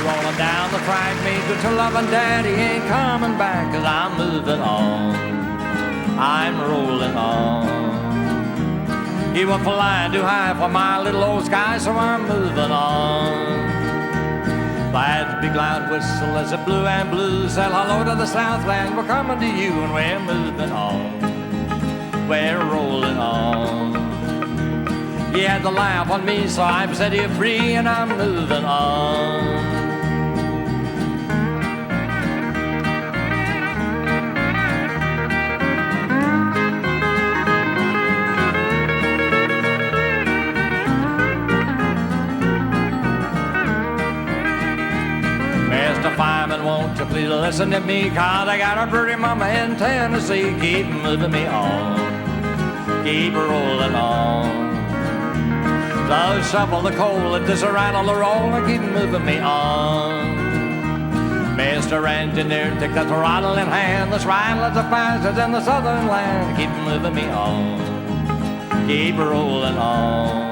rolling down the track, me good to loving daddy ain't coming back, 'cause I'm moving on, I'm rolling on. He went flying too high for my little old sky, so I'm moving on. That big loud whistle as it blew and blew said hello to the Southland, we're coming to you and we're moving on, we're rolling on. He had to laugh on me, so I've set you free and I'm moving on. Mr. Fireman, won't you please listen to me, 'cause I got a pretty mama in Tennessee. Keep moving me on, keep rolling on. So shovel the coal, let this rattle the roll, and keep moving me on. Mr. Engineer, take that throttle in hand, this rattle is the fastest in the southern land. Keep moving me on, keep rolling on.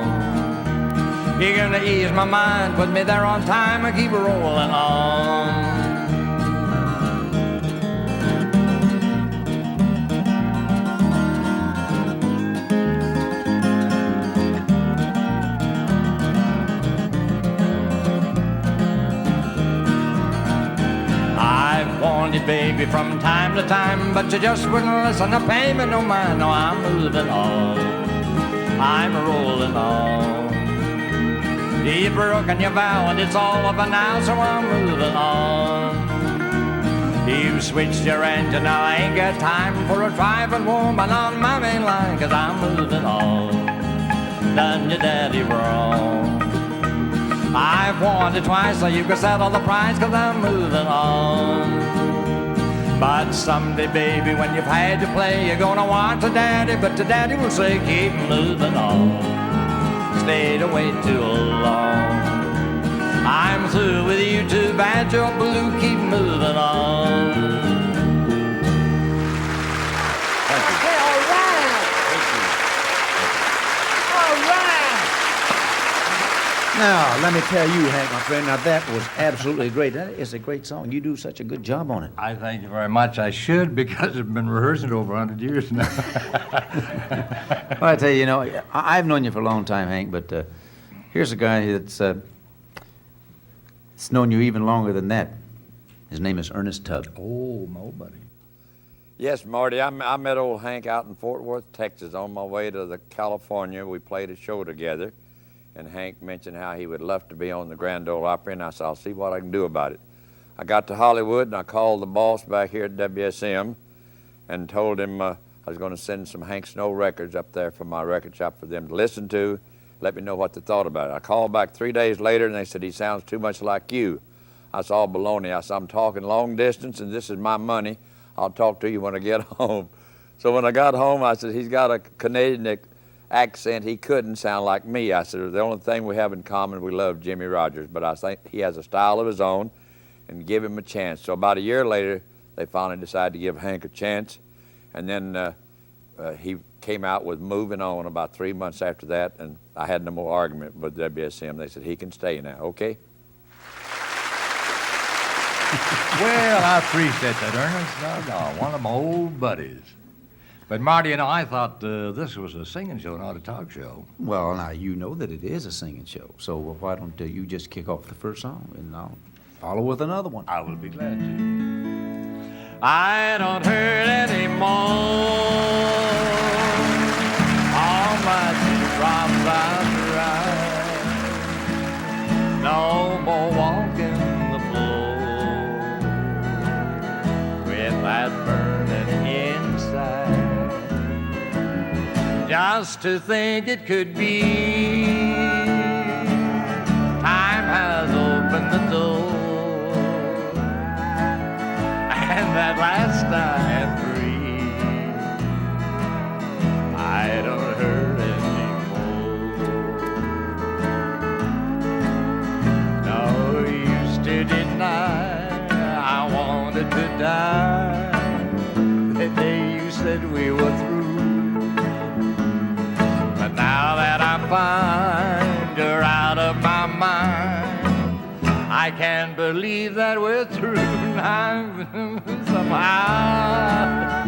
You're gonna ease my mind, put me there on time, and keep rolling on. I've warned you, baby, from time to time, but you just wouldn't listen to pay me no mind. No, I'm moving on, I'm rolling on. You've broken your vow and it's all over now, so I'm moving on. You've switched your engine, now I ain't got time for a driving woman on my main line, 'cause I'm moving on, done your daddy wrong. I've warned you twice so you can settle the price, 'cause I'm moving on. But someday, baby, when you've had your play, you're gonna want to daddy, but the daddy will say, keep moving on. Stayed away too long. I'm through with you, too bad you're blue, keep moving on. Thank you. Okay, all right. Thank you. All right. Now, let me tell you, Hank, my friend, now that was absolutely great. That is a great song. You do such a good job on it. I thank you very much. I should, because I've been rehearsing it over 100 years now. Well, I tell you, I've known you for a long time, Hank, but here's a guy that's known you even longer than that. His name is Ernest Tubb. Oh, my old buddy. Yes, Marty, I met old Hank out in Fort Worth, Texas, on my way to California. We played a show together, and Hank mentioned how he would love to be on the Grand Ole Opry, and I said, I'll see what I can do about it. I got to Hollywood, and I called the boss back here at WSM and told him I was going to send some Hank Snow records up there from my record shop for them to listen to, let me know what they thought about it. I called back 3 days later, and they said, he sounds too much like you. I said, all baloney. I said, I'm talking long distance, and this is my money. I'll talk to you when I get home. So when I got home, I said, he's got a Canadian accent. He couldn't sound like me. I said, the only thing we have in common, we love Jimmy Rogers, but I think he has a style of his own, and give him a chance. So about a year later, they finally decided to give Hank a chance, and then he came out with Moving On about 3 months after that, and I had no more argument with WSM. They said, he can stay now, okay? Well, I appreciate that, Ernest. No, one of my old buddies. But, Marty, I thought this was a singing show, not a talk show. Well, now, you know that it is a singing show, so why don't you just kick off the first song, and I'll follow with another one. I will be glad to. I don't hurt anymore. All my teardrops are dry. No more walking the floor with that burning inside. Just to think it could be, time has opened the door. And that last I breathed, I don't hurt anymore. No use to deny I wanted to die the day you said we were through. But now that I find you're out of my mind, I I can't believe that we're through now somehow.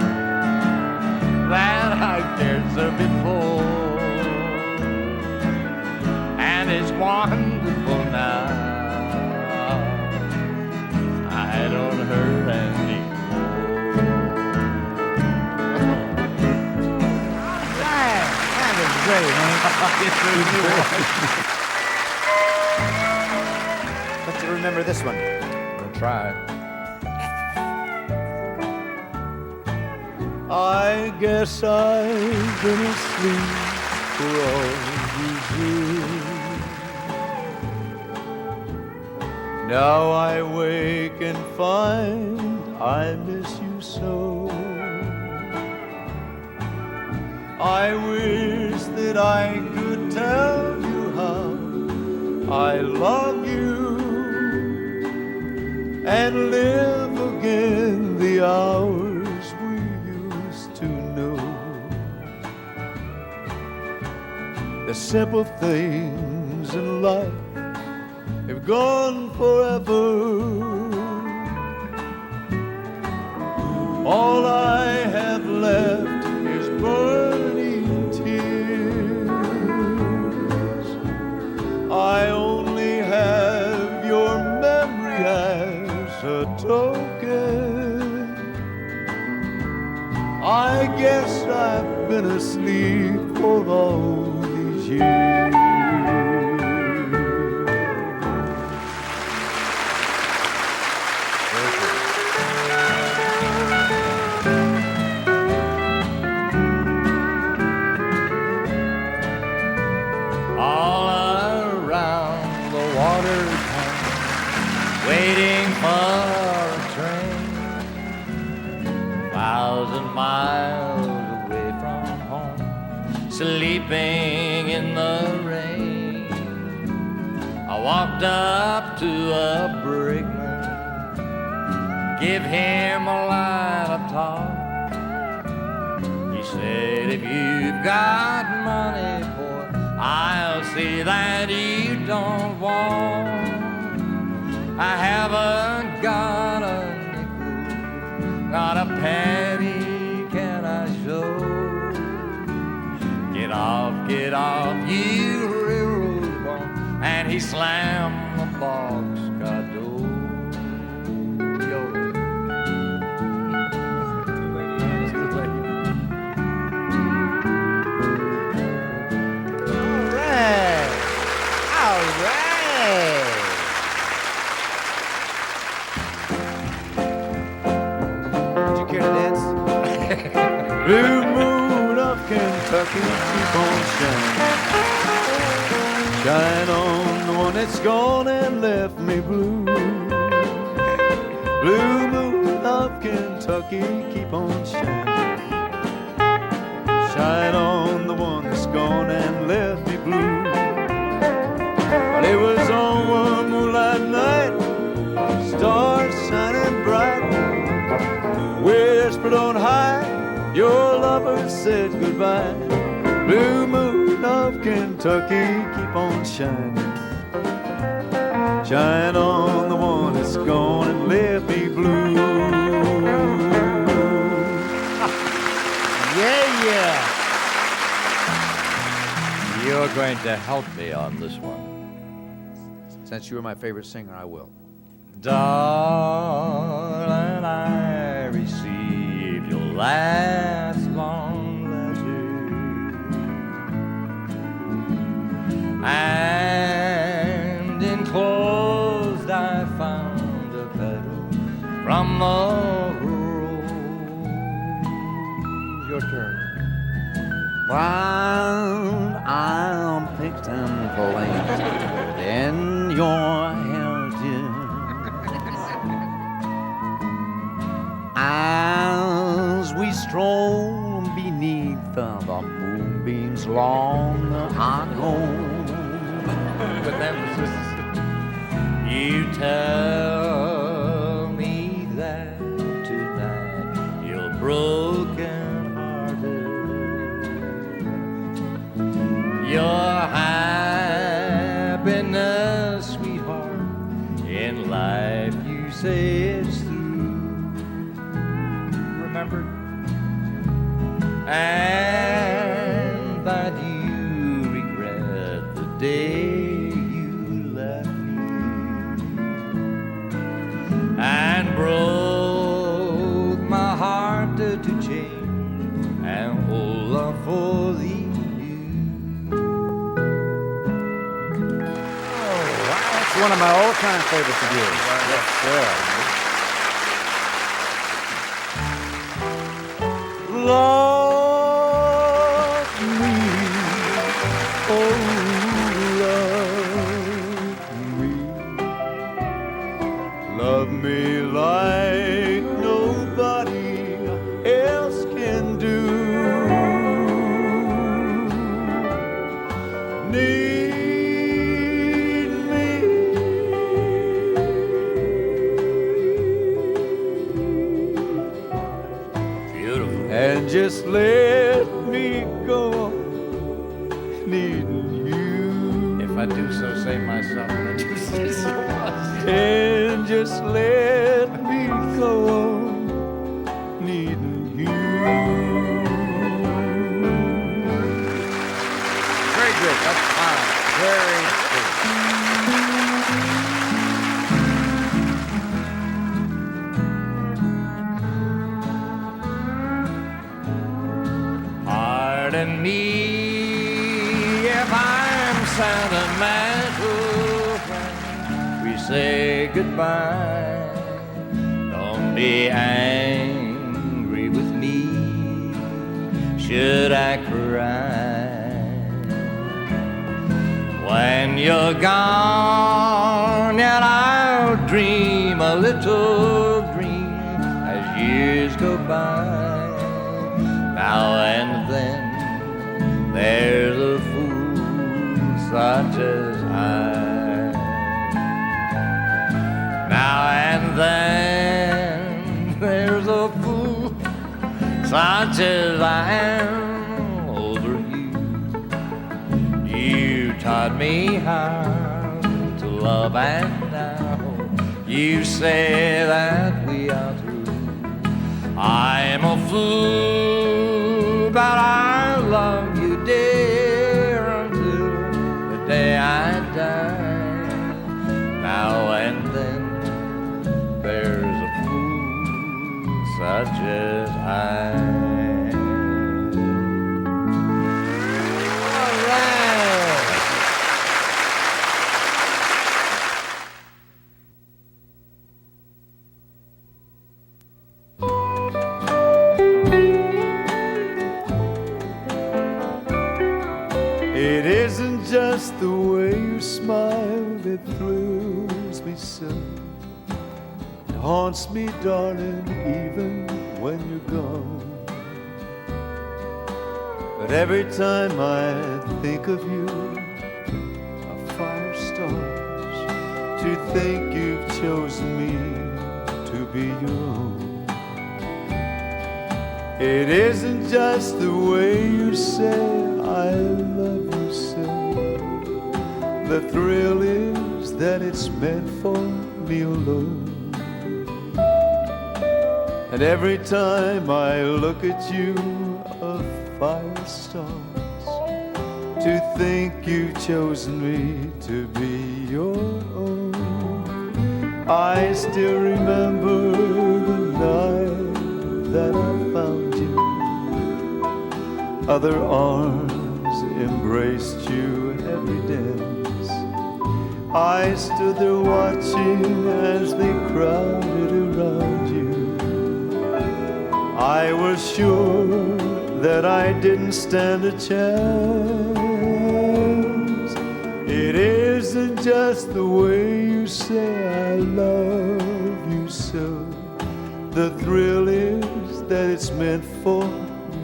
That I cared so before, and it's wonderful now. I don't hurt anymore. That was great, Hank. But you remember this one. We'll try it. I guess I've been asleep for all these years. Now I wake and find I miss you so. I wish that I could tell you how I love you and live again the hours we used to know. The simple things in life have gone forever. All I have left is burning tears. I only have your memory as a token. I guess I've been asleep for all these years. All around the water tank, waiting for a train, 1,000 miles away from home, sleeping in the rain. I walked up to a brakeman, give him a line of talk. He said, if you've got money, boy, I'll see that you don't walk. I haven't got a nickel, not a penny can I show. Get off, you railroad bum. And he slammed the boxcar door. Yo. All right. Would you care to dance? Blue moon of Kentucky, keep on shining. Shine on the one that's gone and left me blue. Blue moon of Kentucky, keep on shining. Shine on the one that's gone and left me blue. But it was on one moonlight night, stars shining bright, whispered on high, your lover said goodbye. Blue moon of Kentucky, keep on shining. Shine on the one that's gone and left me blue. Yeah. You're going to help me on this one. Since you were my favorite singer, I will. Darling, I received your last long letter, and enclosed I found a petal from the rose. Your turn. While I'm picked and planted in your hair, dear, as we stroll beneath the moonbeams long ago, With emphasis. You tell me that tonight you're broken hearted. Your happiness, sweetheart, in say it's through. Remember? And that you regret the day you left me and broke my heart to change and old love for thee. One of my all-time favorites of yours. Yes, sir. Love me, oh, love me like nobody else can do. Need me, Beautiful. and just let me go needing you. If I do so say myself, I do say so myself. And just let me go needing you. Very good. That's fine. Very good. Pardon me if I'm sentimental. We say goodbye. Don't be angry with me. Should I cry? When you're gone, yet I'll dream a little dream as years go by. Now and then there's a fool such as I. Now and then there's a fool such as I am over you. You taught me how to love, and now you say that we are through. I'm a fool, but I love you, dear, until the day I die. Now and then there's a fool such as I. All right. It isn't just the way you smile that thrills me so. It haunts me, darling, even when you're gone. But every time I think of you, a fire starts to think you've chosen me to be your own. It isn't just the way you say I love you so. The thrill is that it's meant for me alone. And every time I look at you, a fire starts to think you've chosen me to be your own. I still remember the night that I found you. Other arms embraced you every dance. I stood there watching as they crowded around you. I was sure that I didn't stand a chance. It isn't just the way you say I love you so. The thrill is that it's meant for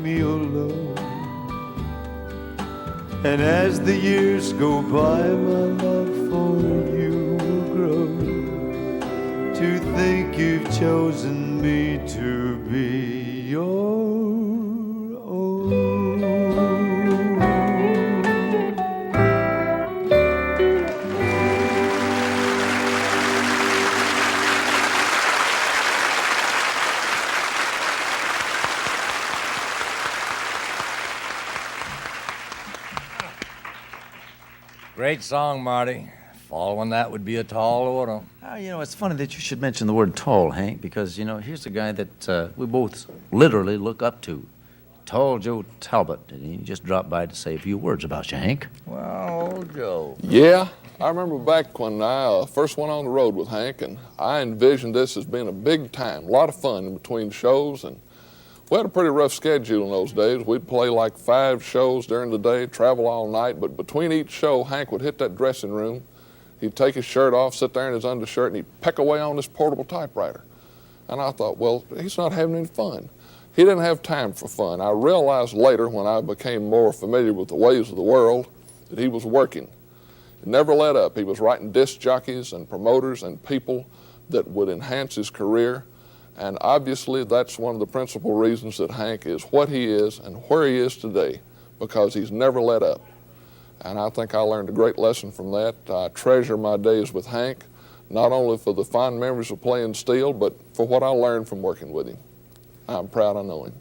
me alone. And as the years go by, my love for you will grow. To think you've chosen me to be your own. Great song, Marty. Following that would be a tall order. It's funny that you should mention the word tall, Hank, because, here's a guy that we both literally look up to. Tall Joe Talbot, and he just dropped by to say a few words about you, Hank. Well, old Joe. Yeah, I remember back when I first went on the road with Hank, and I envisioned this as being a big time, a lot of fun in between shows, and we had a pretty rough schedule in those days. We'd play like 5 shows during the day, travel all night, but between each show, Hank would hit that dressing room. He'd take his shirt off, sit there in his undershirt, and he'd peck away on this portable typewriter. And I thought, well, he's not having any fun. He didn't have time for fun. I realized later, when I became more familiar with the ways of the world, that he was working. He never let up. He was writing disc jockeys and promoters and people that would enhance his career. And obviously, that's one of the principal reasons that Hank is what he is and where he is today, because he's never let up. And I think I learned a great lesson from that. I treasure my days with Hank, not only for the fond memories of playing steel, but for what I learned from working with him. I'm proud I know him.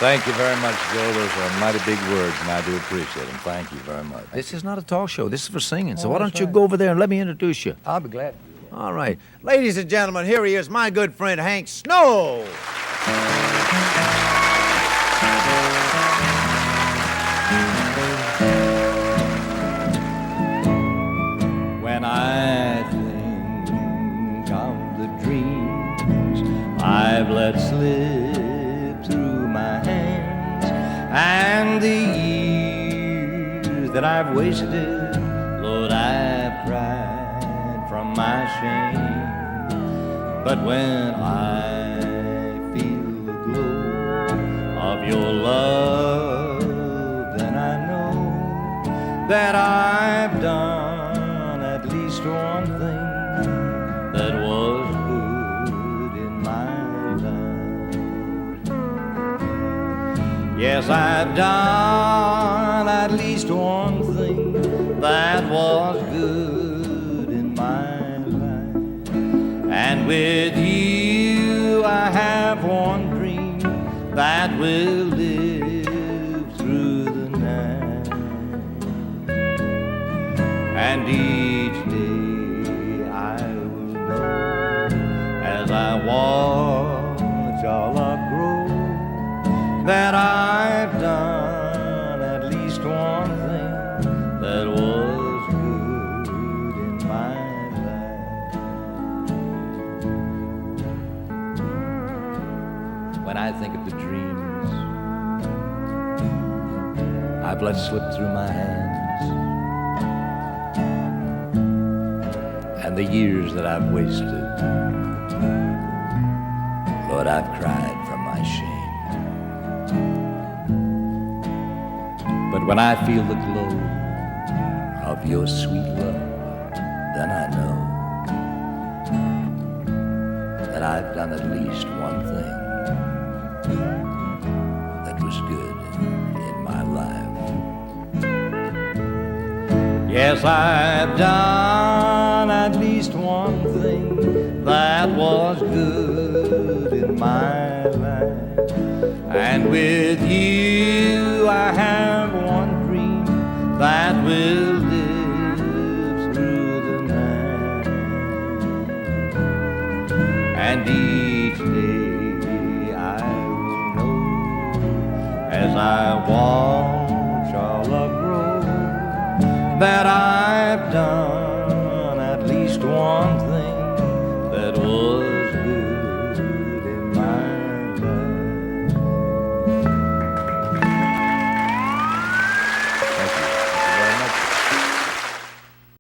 Thank you very much, Joe. Those are mighty big words, and I do appreciate them. Thank you very much. This is not a talk show. This is for singing. So Oh, why that's don't you right. go over there and let me introduce you? I'll be glad. All right. Ladies and gentlemen, here he is, my good friend Hank Snow. When I think of the dreams I've let slip through my hands and the years that I've wasted, Lord, I've cried from my shame. But when I feel the glow of your love, then I know that I've done at least one thing that was good in my life. Yes, I've done at least one thing that was good in my life. And with you I have one dream that will live through the night. And each day I will know, as I watch our love grow, that I've done at least one thing that was good in my life. When I think of the dreams I've let slip through my hands and the years that I've wasted, Lord, I've cried from my shame. But when I feel the glow of your sweet love, then I know that I've done at least one thing that was good in my life. Yes, I've done at least one thing that was good in my life. And with you I have one dream that will live through the night. And each day I will know, as I watch our love grow, that I've done